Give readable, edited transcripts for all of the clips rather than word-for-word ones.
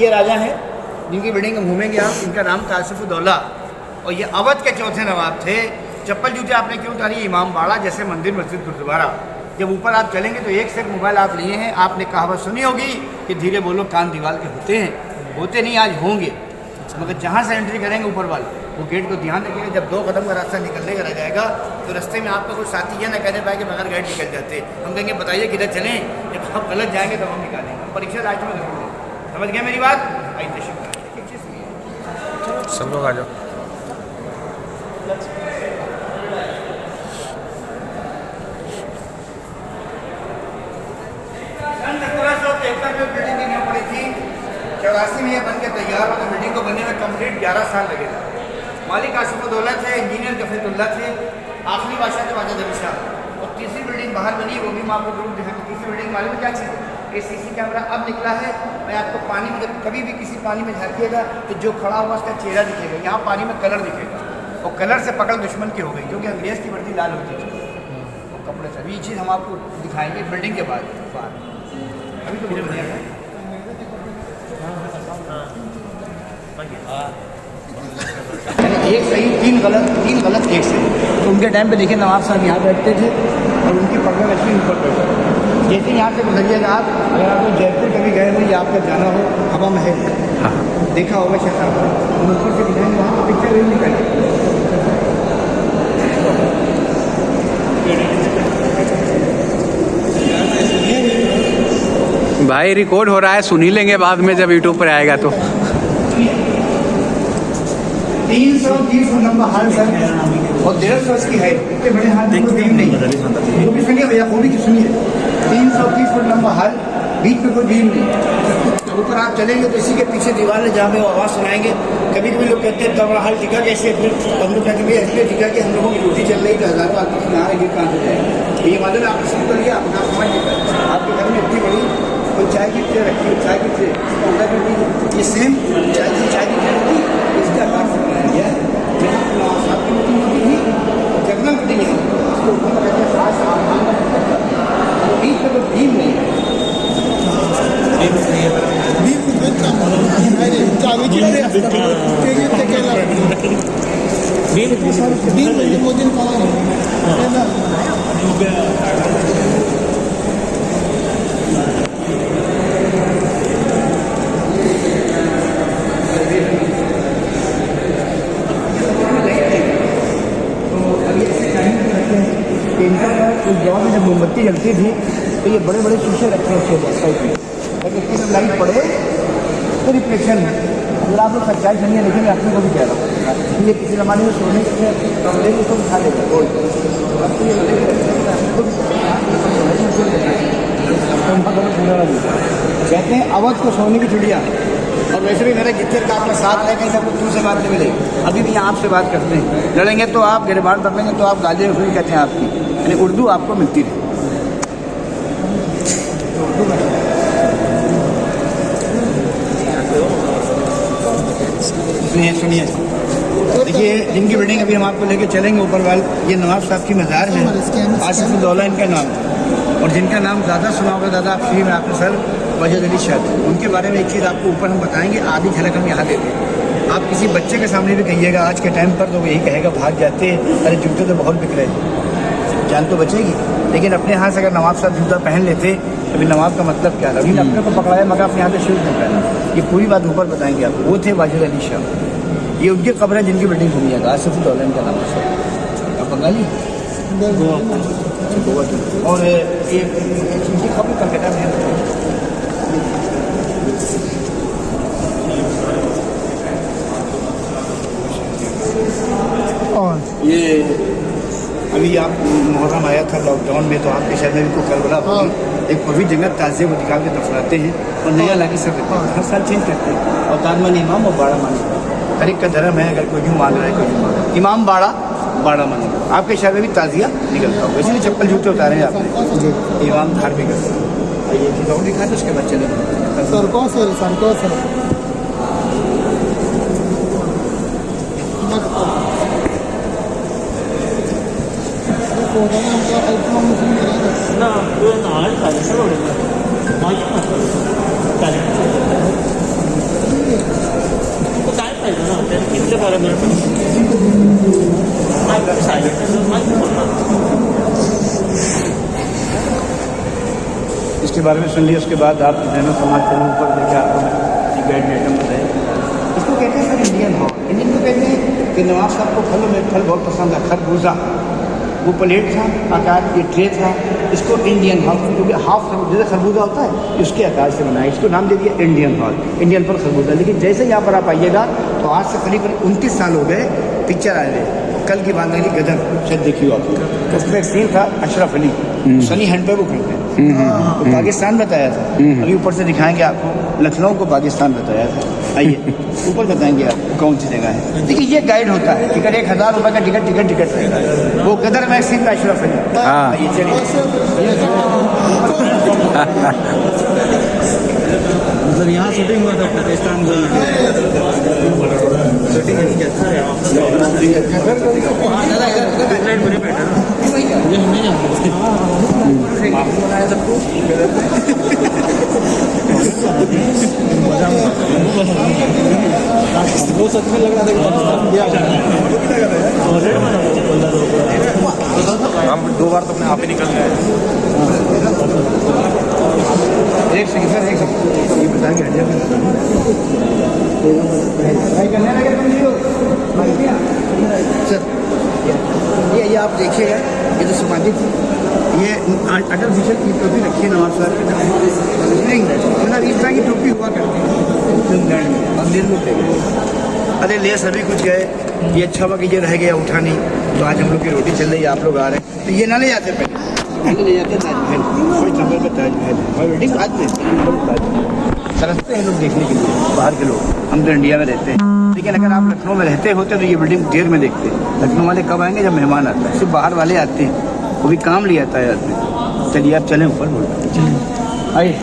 ये राजा हैं जिनकी बिल्डिंग में घूमेंगे आप। इनका नाम था आसिफुद्दौला और ये अवध के चौथे नवाब थे। चप्पल जूते आपने क्यों उतारी? इमाम बाड़ा जैसे मंदिर मस्जिद गुरुद्वारा। जब ऊपर आप चलेंगे तो एक से एक मोबाइल आप लिए हैं। आपने कहावत सुनी होगी कि धीरे बोलो कान दीवार के होते हैं, होते नहीं आज होंगे। मगर जहाँ से एंट्री करेंगे ऊपर वाले वो गेट को ध्यान रखिएगा। जब 2 कदम का रास्ता निकलने का रह जाएगा तो रास्ते में आपका कोई साथी ये ना कहने पाए कि बगैर गाइड निकल जाते। हम कहेंगे बताइए किधर चलें, जब आप गलत जाएंगे तो हम निकालेंगे। परीक्षा राष्ट्र में जरूर है। समझ गए मेरी बात? आइए सब लोग आ जाओ। बिल्डिंग नहीं पड़ी थी, 84 में ये बन के तैयार हुआ। बिल्डिंग को बनने में कंप्लीट 11 साल लगे थे। मालिक आसिफुद्दौला थे, इंजीनियर गफरतुल्ला थे, आखिरी बादशाह थे वाजिद अली शाह। और तीसरी बिल्डिंग बाहर बनी, वो भी मैं आपको जरूर दिखाऊंगा। तीसरी बिल्डिंग मालूम है क्या चीज़? ये सीसी कैमरा अब निकला है। मैं आपको पानी में, जब कभी भी किसी पानी में झाँकिएगा तो जो खड़ा हुआ उसका चेहरा दिखेगा। यहाँ पानी में कलर दिखेगा और कलर से पकड़ दुश्मन की हो गई, क्योंकि अंग्रेज़ की वर्दी लाल होती थी वो कपड़े से। ये चीज़ हम आपको दिखाएंगे बिल्डिंग के बाद। अभी तो बढ़िया है। एक सही, 3 गलत, एक सही। तो उनके टाइम पे देखिए नवाब साहब यहाँ बैठते थे और उनकी पगड़ वैसे ऊपर बैठे। जैसे यहाँ से गुजरिएगा आप, अगर आपको जयपुर कभी गए हो या आपका जाना हो, हवा महल देखा होगा शायद आप, ऊपर से दिखाएंगे वहाँ पर पिक्चर भी निकलेगी। भाई रिकॉर्ड हो रहा है, सुन ही लेंगे बाद में जब यूट्यूब पर आएगा तो। 330 नंबर हाल सर और 150 की है। इतने बड़े हाल बीम नहीं, वो भी सुनिए भैया, वो भी सुनिए। 330 फुट लंबा हाल, बीच में कोई बीम नहीं। ऊपर आप चलेंगे तो इसी के पीछे दीवार है जहाँ पे वो आवाज़ सुनाएंगे। कभी कभी लोग कहते हैं तो बड़ा हाल टिका कैसे, फिर हम लोग कहते हैं भैया इसलिए टिका कि हम लोगों की रोटी चल रही है, हज़ारों आदमी से नहा रहे, कहाँ से जाएंगे। ये मालूम है आपने शुरू करिए, अपना समझ नहीं। आपके घर में इतनी बड़ी कोई चाय की ट्रे रखी है, चाय की ट्रे अंदर कर दीजिए। ये सेम चाय की ट्रे होती है, इसका आकार से बनाया गया है। आपकी मीटिंग होती थी जगनल मीटिंग है, उसको ऊपर कहते हैं सात बीच में कोई भीम नहीं है। गाँव में जब मोमबत्ती जलती थी तो ये बड़े बड़े शीशे रखे होते थे, लेकिन इसकी जब लाइट पड़े तो रिफ्लेक्शन। अगर आप लोग सच्चाई सुनिए, लेकिन मैं अपने को भी कह रहा हूँ, ये किसी ज़माने में सोने के कमरे में उसको उठा लेगा कोई, कहते हैं अवध को सोने की चिड़िया। और वैसे भी मेरा जितने का आपका साथ है, कहीं सब दूर से बात नहीं मिलेगी। अभी भी यहाँ आपसे बात करते हैं, लड़ेंगे तो आप, गिरबान पकड़ेंगे तो आप, गालियाँ उसमें कहते हैं आपकी, यानी उर्दू आपको मिलती रही। सुनिए देखिए, जिनकी बिल्डिंग अभी हम आपको लेके चलेंगे ऊपर वाल, ये नवाब साहब की मज़ार है, आसिफुद्दौला इनका नाम। और जिनका नाम ज़्यादा सुना होगा दादा आप फ्री में, आपने सर वाजिद अली शाह, उनके बारे में एक चीज़ आपको ऊपर हम बताएंगे, आधी झलक हम यहाँ देते हैं। आप किसी बच्चे के सामने भी कहिएगा आज के टाइम पर तो वो यही कहेगा भाग जाते, अरे जूते तो बहुत बिक रहे, जान तो बचेगी। लेकिन अपने यहाँ से अगर नवाब साहब जूता पहन लेते तो फिर नवाब का मतलब क्या था? अभी अपने को पकड़ाया मगर अपने यहाँ से शूज़ नहीं पहना। ये पूरी बात ऊपर बताएंगे आपको। वो थे वाजिद अली शाह, ये उनकी कब्र है जिनकी बिल्डिंग घूमिएगा। आसिफुद्दौला इनका नाम है। आप बंगाली और ये इनकी खबर कलकत्ता में है। और ये अभी आप मुहर्रम आया था लॉकडाउन में, तो आपके शहर में भी कोई करबला एक पूरी जगह ताज़े को निकाल के दफनाते हैं और नया लाके सब रखते हैं, हर साल चेंज करते हैं। और तानमान इमाम और बाड़ा मान, हर एक का धर्म है। अगर कोई यूँ मान रहा है, कोई इमाम बाड़ा मान। आपके शहर में भी ताज़िया निकलता हो, इसलिए चप्पल जूते उतारे हैं आपने, इमाम धार्मिक है। ये चीज़ और दिखाएं तो उसके बाद चले सारे मेरे इसके बारे में सुन लिया, उसके बाद आप जैनो समाज के ऊपर देखे आपको मैं गाइड आइटम बताया। इसको कहते हैं सर इंडियन हॉल। इंडियन को कहते हैं कि नवाब साहब को फलों में फल बहुत पसंद है, खरबूजा, वो प्लेट था आकार, ये ट्रे था। इसको इंडियन हॉल, क्योंकि हाफ जैसे खरबूजा होता है इसके आकार से बनाया, इसको नाम दे दिया इंडियन हॉल। इंडियन पर खरबूजा। लेकिन जैसे यहाँ पर आप आइएगा तो आज से करीब 29 साल हो गए पिक्चर आए थे, कल की बात नहीं, गदर शायद देखी हो आपको। तो उसमें एक सीन था अशरफ अली, सनी हैंड पे वो करते हैं, तो पाकिस्तान बताया था। अभी ऊपर से दिखाएंगे आपको, लखनऊ को पाकिस्तान बताया था। आइए ऊपर बताएंगे आपको कौन सी जगह है। देखिए ये गाइड होता है, टिकट 1000 रुपये का टिकट रहेगा। वो गदर में सीन था अशरफ अली। हाँ। आइए चलिए। मतलब यहाँ शूटिंग हुआ था पाकिस्तान में। शूटिंग अच्छा है। वो सच में लग रहा था कि पाकिस्तान गया। हम 2 बार तो अपने आप ही निकल गए। एक सेकंड सर, एक सेकंड, ये बताएंगे सर। ये आप देखिएगा, ये तो समाधि थी, ये अटल भूषण की टोपी रखी है नवाब साहब की, मतलब इस तरह की टोपी हुआ करती है मंदिर में। अरे ले सभी कुछ गए, ये अच्छा हुआ कि ये रह गया उठा नहीं, तो आज हम लोग की रोटी चल रही है, आप लोग आ रहे हैं तो ये ना ले जाते पहले ले जाते ताजमहल, कोई नंबर पर ताजमहल और वेडिंग बाद में तरसते हैं लोग देखने के लिए, बाहर के लोग। हम तो इंडिया में रहते हैं, लेकिन अगर आप लखनऊ में रहते होते तो ये बिल्डिंग देर में देखते। लखनऊ वाले कब आएंगे? जब मेहमान आता है। सिर्फ बाहर वाले आते हैं, वो भी काम ले आता है आदमी। चलिए आप चलें ऊपर, बोलते हैं आइए।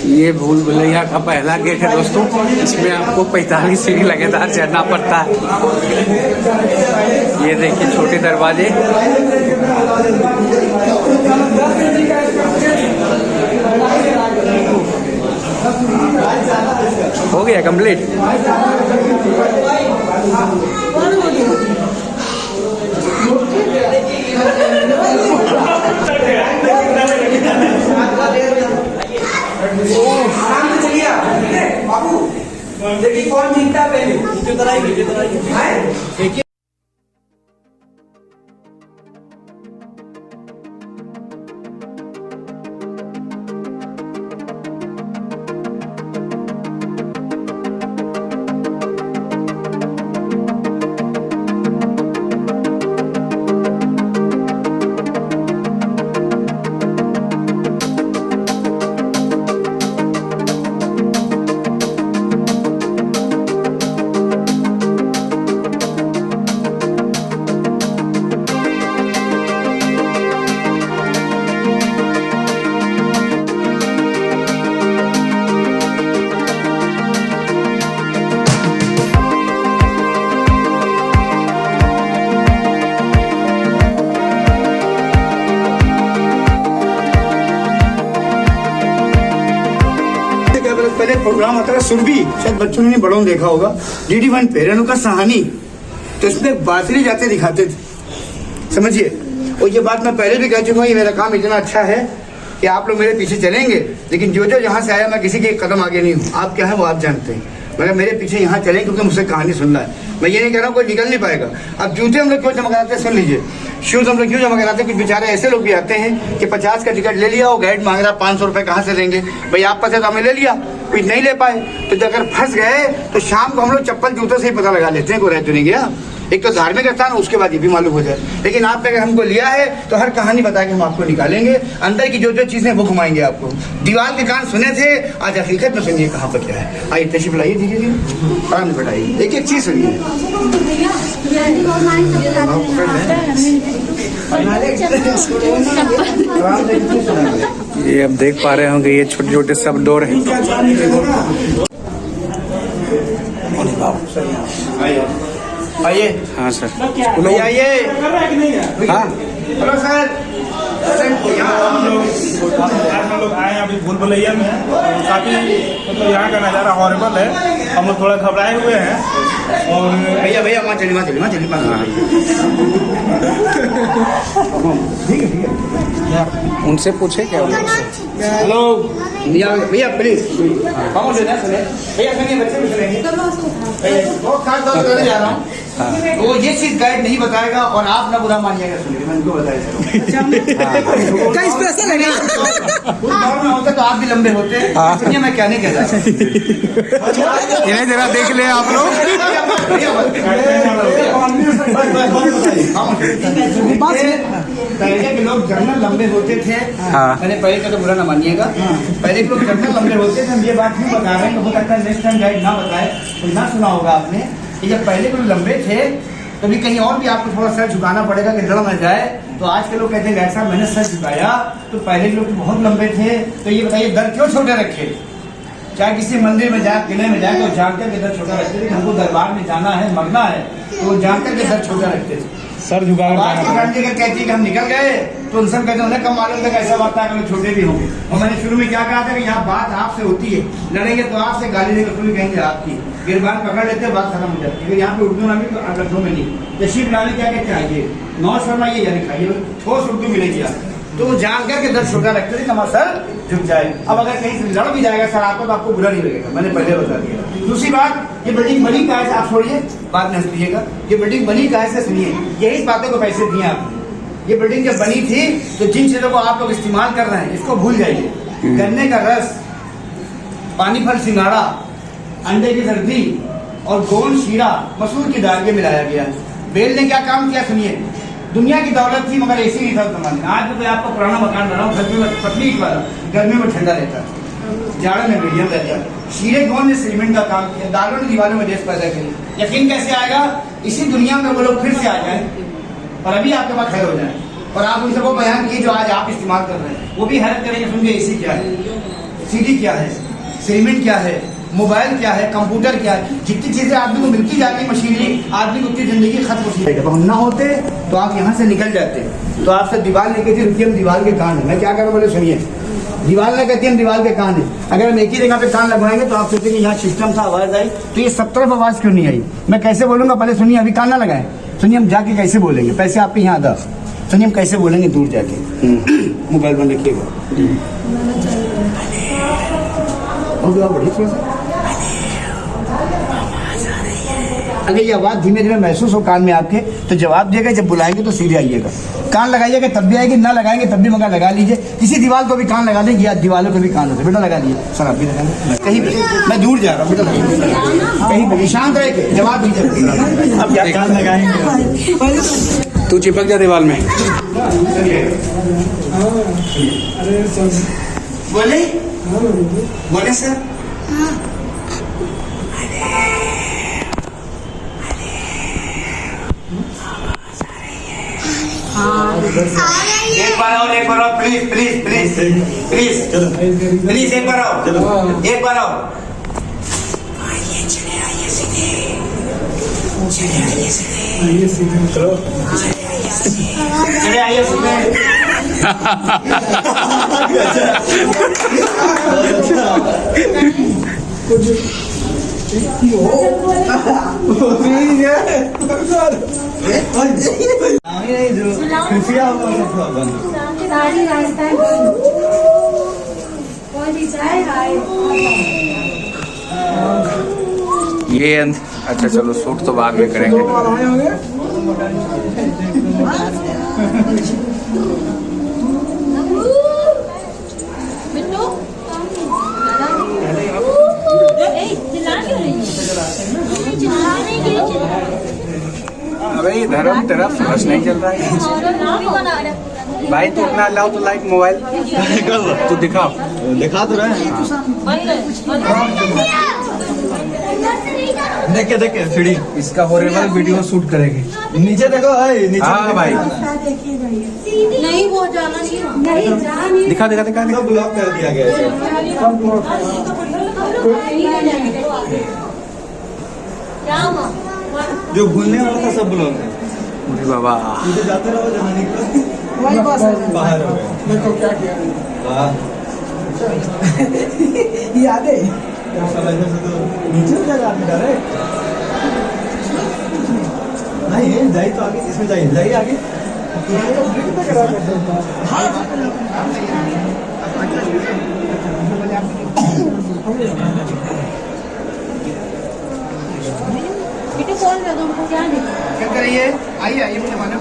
ये भूल भुलैया का पहला गेट है दोस्तों, इसमें आपको 45 सीढ़ी लगातार चढ़ना पड़ता है। ये देखिए छोटे दरवाजे। हो गया कंप्लीट। देखिए कौन जीतता है पहले। प्रोग्राम आता है सुरभि, शायद बच्चों ने नहीं बड़ों ने देखा होगा, DD1 पे रेणुका साहनी, तो इसमें बासुरी जाते दिखाते थे, समझिए। और ये बात मैं पहले भी कह चुका हूँ, ये मेरा काम इतना अच्छा है कि आप लोग मेरे पीछे चलेंगे, लेकिन जो जो यहाँ से आया मैं किसी के एक कदम आगे नहीं हूँ। आप क्या है वो आप जानते हैं, मगर मेरे पीछे यहाँ चलें क्योंकि मुझसे कहानी सुनना है। मैं ये नहीं कह रहा हूँ कोई निकल नहीं पाएगा। अब जूते हम लोग क्यों जमा कराते हैं, सुन लीजिए। शूज़ हम लोग क्यों जमा कराते हैं, कुछ बेचारे ऐसे लोग भी आते हैं कि 50 का टिकट ले लिया, वो गाइड मांग रहा 500 रुपये कहाँ से देंगे भाई, आप पास है तो हमें ले लिया, कुछ नहीं ले पाए तो अगर फंस गए तो शाम को हम लोग चप्पल जूतों से ही पता लगा लेते हैं कोई रह तो नहीं गया। एक तो धार्मिक स्थान, उसके बाद ये भी मालूम हो जाए। लेकिन आपने अगर हमको लिया है तो हर कहानी बता के हम आपको निकालेंगे, अंदर की जो जो चीज़ें वो घुमाएंगे आपको। दीवार के कान सुने थे, आज हकीकत में सुनिए कहाँ पर क्या है। आइए तशरीफ लाइए, धीरे धीरे आराम से बैठाइए, एक एक चीज़ सुनिए। ये अब देख पा रहे होंगे ये छोटे छोटे सब डोर हैं। आइए। हाँ सर। भैया आइए। हाँ हेलो सर। हम लोग आए हैं अभी भूल भुलैया में, काफ़ी मतलब यहाँ का नज़ारा हॉरेबल है, हम लोग थोड़ा घबराए हुए हैं। और भैया भैया वहाँ चलिए, वहाँ चलिए, वहाँ चलिए, ठीक है ठीक है। उनसे पूछे क्या उनसे? हेलो भैया भैया प्लीज कौन लेना सुने भैया, सुनिए बच्चे भी सुनेंगे। बहुत खास बात करने जा रहा हूँ, वो ये चीज गाइड नहीं बताएगा और आप ना बुरा मानिएगा, सुनिए मैं उनको बताया उस दौर में होता तो आप भी लंबे होते, इसलिए मैं क्या नहीं कह रहा। इन्हें जरा देख ले आप लोग। पहले के लोग जर्नल लंबे होते थे, मैंने पहले का तो बुरा ना मानिएगा, पहले के लोग जर्नल लंबे होते थे। हम ये बात क्यों बता रहे हैं, हो सकता है नेक्स्ट टाइम गाइड ना बताए तो ना सुना होगा आपने कि जब पहले के लोग लंबे थे तो भी कहीं और भी आपको थोड़ा सर झुकाना पड़ेगा कि लड़ न जाए। तो आज के लोग कहते हैं गाइड साहब मैंने सर झुकाया, तो पहले के लोग बहुत लंबे थे। तो ये बताइए दर क्यों छोटे रखे? चाहे किसी मंदिर में जाए, किले में जाए तो जानकर के दर छोटा रखते थे कि हमको दरबार में जाना है, मरना है, तो जानकर के दर छोटा रखते थे। सर झुका आज की गांधी का कहती है कि हम निकल गए तो उन सब कहते हैं उन्हें कम मालूम था कैसा बात था कि छोटे भी होंगे। और मैंने शुरू में क्या कहा था कि यहाँ बात आपसे होती है, लड़ेंगे तो आपसे, गाली देंगे तो भी कहेंगे आपकी, गिरबान पकड़ लेते हैं, बात खत्म हो जाती है। लेकिन यहाँ पे उर्दू में भी तो लखनऊ में नहीं, तशरीफ लाने क्या कहते हैं, आइए नौ शर्मा ये यानी खाइए, ठोस उर्दू मिलेगी आपको। तो जान करके दर छोटा रखते थे कि हमारा सर झुक जाए। अब अगर कहीं से लड़ भी जाएगा सर आपको तो आपको बुरा नहीं लगेगा, मैंने पहले बता दिया। दूसरी बात, ये बिल्डिंग बनी कहाँ से, आप छोड़िए बात नहीं सुनिएगा, ये बिल्डिंग बनी कहाँ से सुनिए, यही बातों को पैसे दिए आपने। ये बिल्डिंग जब बनी थी तो जिन चीजों को आप लोग इस्तेमाल कर रहे हैं इसको भूल जाइए। गन्ने का रस, पानी फल सिंगाड़ा, अंडे की सर्दी और गोंद शीरा, मसूर की दाल के मिलाया गया। बेल ने क्या काम किया सुनिए, दुनिया की दौलत थी मगर ऐसी नहीं था जमाने। आज तो आपका पुराना मकान बनाओ, गर्मी में पतली वाला, गर्मी में ठंडा रहता है, जाड़े में मीडियम रहता है। शीरे गोंद ने सीमेंट का काम किया, दालों ने दीवारों में देश पैदा करी। यकीन कैसे आएगा, इसी दुनिया में वो लोग फिर से आ जाए और अभी आपके पास खड़े हो जाए और आप उनसे वो बयान किए जो आज आप इस्तेमाल कर रहे हैं। वो भी हैरत करेंगे सुन के, एसी क्या है, सीडी क्या है, सीमेंट क्या है, मोबाइल क्या है, कंप्यूटर क्या है, जितनी चीजें आदमी को मिलती जा रही मशीनरी, आदमी को उतनी जिंदगी खत्म होती है। जब हम ना होते तो आप यहाँ से निकल जाते, तो आपसे दीवार लेके थी रुकिए हम दीवार के कान है। मैं क्या करूँ बोले सुनिए, दीवार न कहती हम दीवार के कान है। अगर हम एक ही जगह पे कान लगवाएंगे तो आप सोचेंगे यहाँ सिस्टम था, आवाज आई, तो ये सब तरफ आवाज क्यों नहीं आई? मैं कैसे बोलूंगा, पहले सुनिए, अभी कान ना लगाए, सुनिए हम जाके कैसे बोलेंगे, पैसे आपके यहाँ अदा, सुनिए हम कैसे बोलेंगे दूर जाके। मोबाइल बंद रखिएगा, बढ़िया थोड़ा सा। अगर ये आवाज धीमे धीमे महसूस हो कान में आपके तो जवाब देगा, जब बुलाएंगे तो सीधे आइएगा। कान लगाइएगा तब भी आएगी, ना लगाएंगे तब भी मगर लगा लीजिए। किसी दीवार को भी कान लगा देंगे या दीवारों को भी कान होते बेटा लगा दिए। सर आप भी लगा लें, कहीं भी मैं दूर जा रहा हूँ बेटा, कहीं भी शांत रह के जवाब दीजिए। अब क्या कान लगाएंगे, तू चिपक जा दीवार में। बोले बोले सर, एक बार और please please please please please एक बार आओ, एक बार आओ। आइए चले आइए सीधे, चले आइए सीधे, चले आइए सीधे। सारी रास्ता कौन सी चाय ये अच्छा चलो शूट तो बाद में करेंगे। अबे ये धर्म तेरा फ्लश नहीं चल रहा है भाई, तू अपना लाओ तो लाइट मोबाइल तू दिखाओ। दिखा तो रहे हैं। देख के सीढ़ी इसका हॉरिबल वीडियो शूट करेगी। नीचे देखो भाई, नीचे हाँ भाई नहीं वो जाना नहीं दिखा दिखा दिखा सब ब्लॉक कर दिया गया है। जो भूलने वाला था सब ब्लॉक है। अरे बाबा सीधे जाते रहो जहाँ निकलो बाहर हो गए। देखो क्या किया वाह याद है साला इधर से तो नीचे जगह आदमी डाले नहीं है। जाइए तो आगे, इसमें जाइए आगे। बेटे कौन कर दो हमको क्या दे क्या कर रही है? आइए आइए मुझे मानो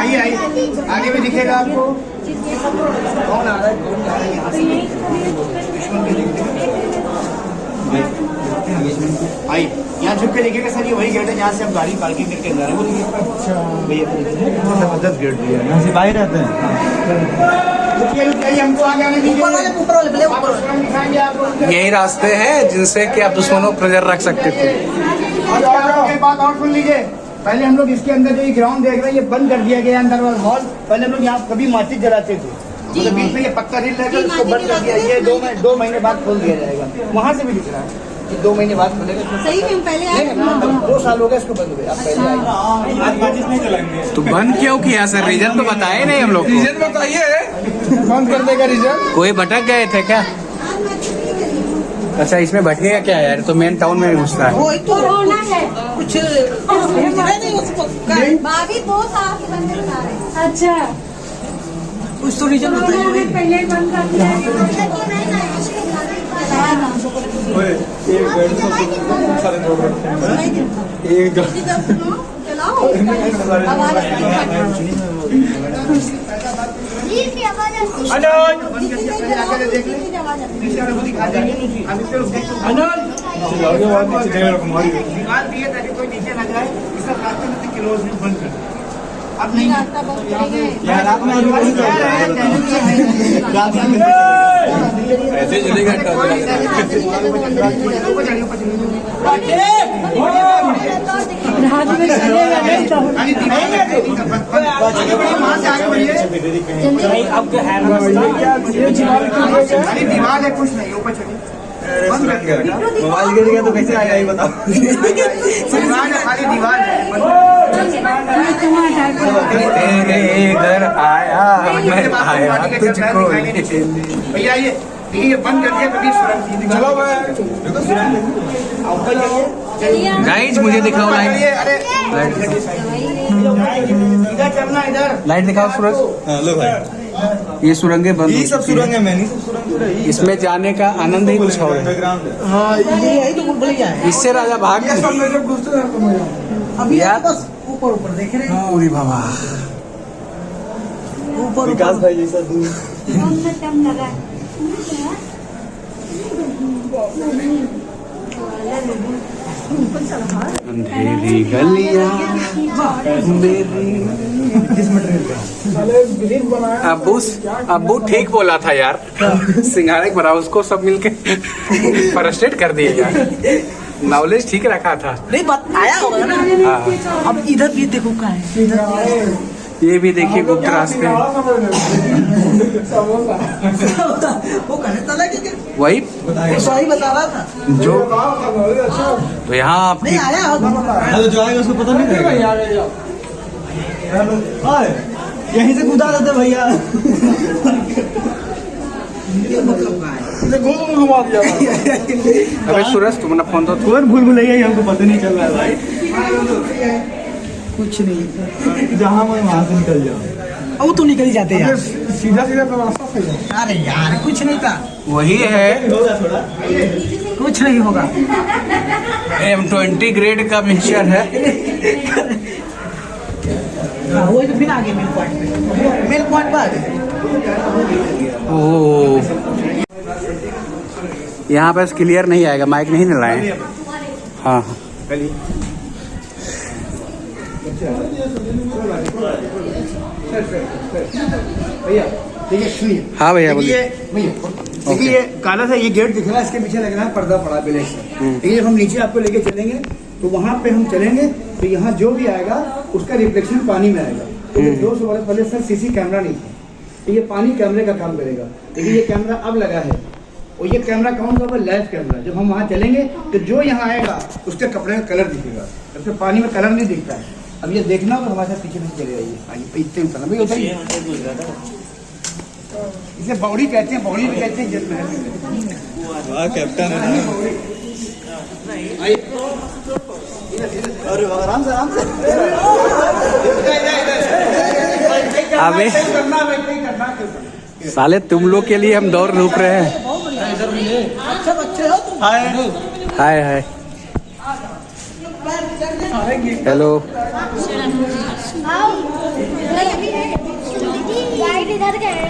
आइए आइए आगे भी दिखेगा आपको। कौन आ रहा है कौन जा रहा है यहाँ से? दुश्मन के दिखते आइए यहाँ झुक के देखिएगा सर, ये वही गेट है जहाँ से हम गाड़ी पार्किंग करके अंदर है। अच्छा भैया जबरदस्त गेट दिया है। यहाँ से बाहर रहते हैं। रुकिए हमको आगे आने दीजिए। दिखाएंगे आपको। यही रास्ते हैं जिनसे कि आप दुश्मनों पर नजर रख सकते थे। और बात और सुन लीजिए, पहले हम लोग इसके अंदर जो ये ग्राउंड देख रहे हैं ये बंद कर दिया गया अंदर वाला हॉल। पहले हम लोग यहाँ कभी माचिस जलाते थे, मतलब बीच में ये पक्का रिल रहेगा, उसको बंद कर दिया। ये 2 महीने बाद खोल दिया जाएगा। वहाँ से भी दिख रहा है कि 2 महीने बाद खुलेगा। सही में हम पहले आए नहीं, 2 साल हो गए इसको बंद हुए। आप पहले आए। आज माचिस नहीं चलाएंगे। तो बंद क्यों किया सर? रीजन तो बताए नहीं हम लोग को। रीजन बताइए। बंद कर देगा रीजन। कोई भटक गए थे क्या? अच्छा इसमें भटकेगा क्या यार? तो मेन टाउन में ही घुसता है। कोरोना है कुछ नहीं उसको भाभी 2 साल के बंद बता रहे हैं। अच्छा कुछ तो रीजन कोरोना में पहले ही बंद कर दिया दीवार भी है ताकि कोई नीचे ना जाए। इस रास्ते में क्लोज भी बंद कर। अब नहीं रात में ऐसे चलेगा। रात में चलेगा नहीं तो वहाँ से आगे बढ़िए। दीवार है कुछ नहीं, ऊपर चलिए। बंद कर दिया। मोबाइल गिर गया तो कैसे आएगा ये बताओ। दीवार है, खाली दीवार है। तेरे घर आया मैं आया तुझको लेने। भैया ये बंद कर दिया कभी सुरक्षित। चलो गाइस मुझे दिखाओ लाइट। अरे इधर चलना, इधर लाइट दिखाओ सूरज। लो भाई, ये सुरंगें बंद ये हो सब चुकी सुरंग हैं। है। मैंने सब सुरंग है। इसमें जाने का आनंद ही कुछ और है। बैकग्राउंड है। हाँ यही तो बढ़िया है। इससे राजा भाग गए। अभी यार बस ऊपर ऊपर देख रहे हैं। पूरी बाबा ऊपर विकास भाई जैसा दूर। अंधेरी गलियां मेरी। अब्बू ठीक बोला था यार। सिंघाड़े बना उसको सब मिलके फ्रस्ट्रेट कर दिए यार। नॉलेज ठीक रखा था। नहीं बात आया होगा ना। हाँ। अब इधर भी देखो क्या है। ये भी देखिए गुप्त रास्ते। वो कहने चला कि वही सही बता रहा था। जो तो यहाँ आपकी नहीं आया होगा। तो जो आएगा उसको पता नहीं रहेगा। यहीं से कूदा देते भैया ये मतलब का है गोल घुमा दिया अबे सूरज तुम अपना फोन तो कौन भूल भुलैया हमको पता नहीं चल रहा है भाई कुछ नहीं जहाँ मैं वहाँ से निकल जाऊँ वो तो निकल ही जाते यार सीधा सीधा तो रास्ता सही है अरे यार कुछ नहीं था वही है होगा थोड़ा कुछ नहीं होगा M20 ग्रेड का मिक्सचर है। हाँ, वो तो फिर आगे मिल पॉइंट पर आ गए ओ यहाँ पर क्लियर नहीं आएगा, माइक नहीं ना लाए। हाँ हाँ भैया देखिए सुनिए। हाँ भैया देखिए बोलिए। भैया देखिए ये काला सा ये गेट दिख रहा है, इसके पीछे लग रहा है पर्दा पड़ा ब्लैक से। देखिए जब हम नीचे आपको लेके चलेंगे तो वहाँ पे हम चलेंगे तो यहाँ जो भी आएगा उसका रिफ्लेक्शन पानी में आएगा। तो 200 वर्ष पहले सर सीसी कैमरा नहीं था, तो ये पानी कैमरे का काम करेगा। देखिए ये कैमरा अब लगा है और ये कैमरा कौन सा होगा? Live camera. जब हम वहाँ चलेंगे तो जो यहाँ आएगा उसके कपड़े का कलर दिखेगा, जब तक पानी में कलर नहीं दिखता है। अब ये देखना हो तो हमारे साथ पीछे पीछे चले जाइए। आइए इतने उतरना भाई उतरिए। इसे बौड़ी कहते हैं, बौड़ी भी कहते हैं जल महल में। वाह कैप्टन है अरे आराम से अबे साले तुम लोग के लिए हम दौड़ रुक रहे हैं। अच्छा बच्चे हो तुम हाय हाय हेलो। गाइड इधर गए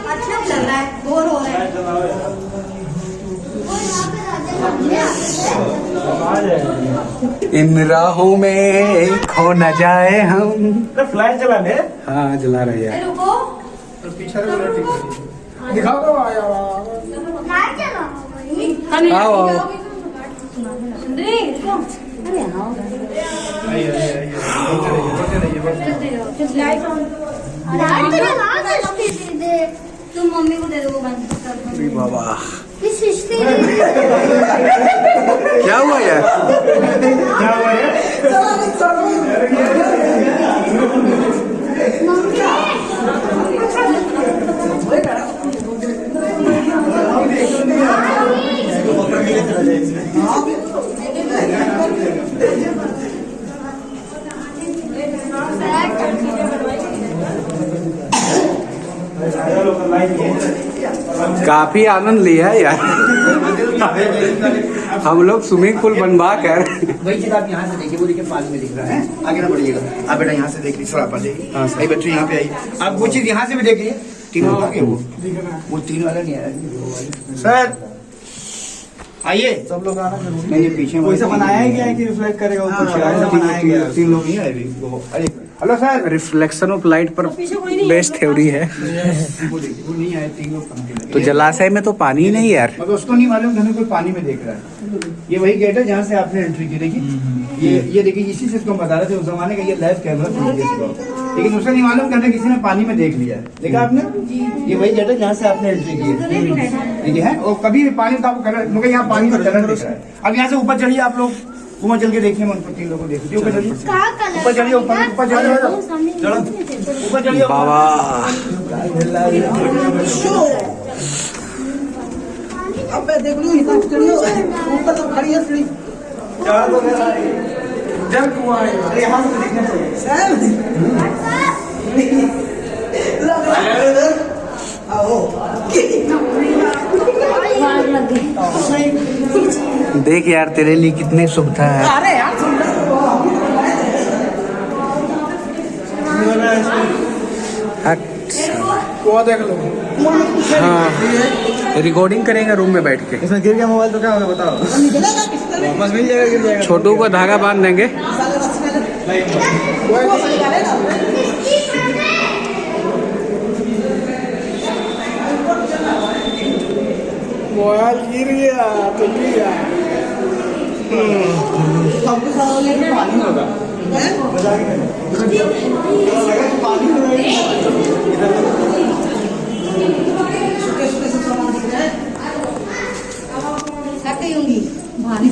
अच्छा लग रहा है, बोर हो रहा है। इन राहों में खो न जाए हम। फ्लैश चला ले हाँ जला रहे हैं। रुको दिखाओ तो आओ आओ। तुम मम्मी को दे दो वो बंद कर दो। बाबा इस रिश्ते क्या हुआ यार? क्या हुआ है काफी आनंद लिया है यार। हम लोग स्विमिंग पूल बनवा कर। वही चीज आप यहाँ से देखिए, वो देखिए पानी में दिख रहा है, आगे ना बढ़िएगा। आप बेटा यहाँ से देख लीजिए, थोड़ा आप जाइए। हाँ, सर। भाई बच्चों यहाँ पे आइए, आप वो चीज यहाँ से भी देखिए। तीनों आ गए वो 3 वाला नहीं आया सर। आइए सब लोग आना जरूरी नहीं, ये पीछे वैसा बनाया ही गया है कि रिफ्लेक्ट करेगा ऊपर से ऐसा बनाया गया है। 3 लोग नहीं आए अभी। वो अरे hello sir, reflection of light पर बेस्ट थ्योरी है। वो देखिए वो नहीं आए, 3 लोग पंखे लगे। तो जलाशय में तो पानी ही नहीं यार। मगर उसको नहीं मालूम कि हमें कोई पानी में देख रहा है। ये वही गेट है जहाँ से आपने एंट्री की। देखिए ये देखिए, इसी से इसको बता रहे थे उस जमाने का, ये लाइव कैमरा था इसको। लेकिन उसे नहीं मालूम कि हमें किसी ने पानी में देख लिया है। देखा आपने? ये वही गेट है जहाँ से आपने एंट्री की है। ठीक है, और कभी भी पानी का कलर, मगर यहाँ पानी का कलर दिख रहा है। अब यहाँ से ऊपर चढ़िए आप लोग, ऊपर चल के देखिए, मन 3 लोगों को देखिए। ऊपर चलिए, ऊपर चलिए, ऊपर चलिए, ऊपर चलिए। बाबा अब मैं देख लूँ इतना चढ़ियो ऊपर तो खड़ी है सीढ़ी जब हुआ है अरे यहाँ से देखना चाहिए देख यार तेरे लिए कितनी सुविधा है। अरे यार वो देख लो हाँ रिकॉर्डिंग करेंगे रूम में बैठ के। इसमें गिर गया मोबाइल तो क्या होगा बताओ निकलेगा किस तरह वापस मिल जाएगा गिर जाएगा छोटू को धागा बांध देंगे। मोबाइल गिर गया तो गिर गया हमको सारा पानी होगा मजा आ गया पानी सूखे सूखे से सामान दिख रहा है। थक गई होंगी भारी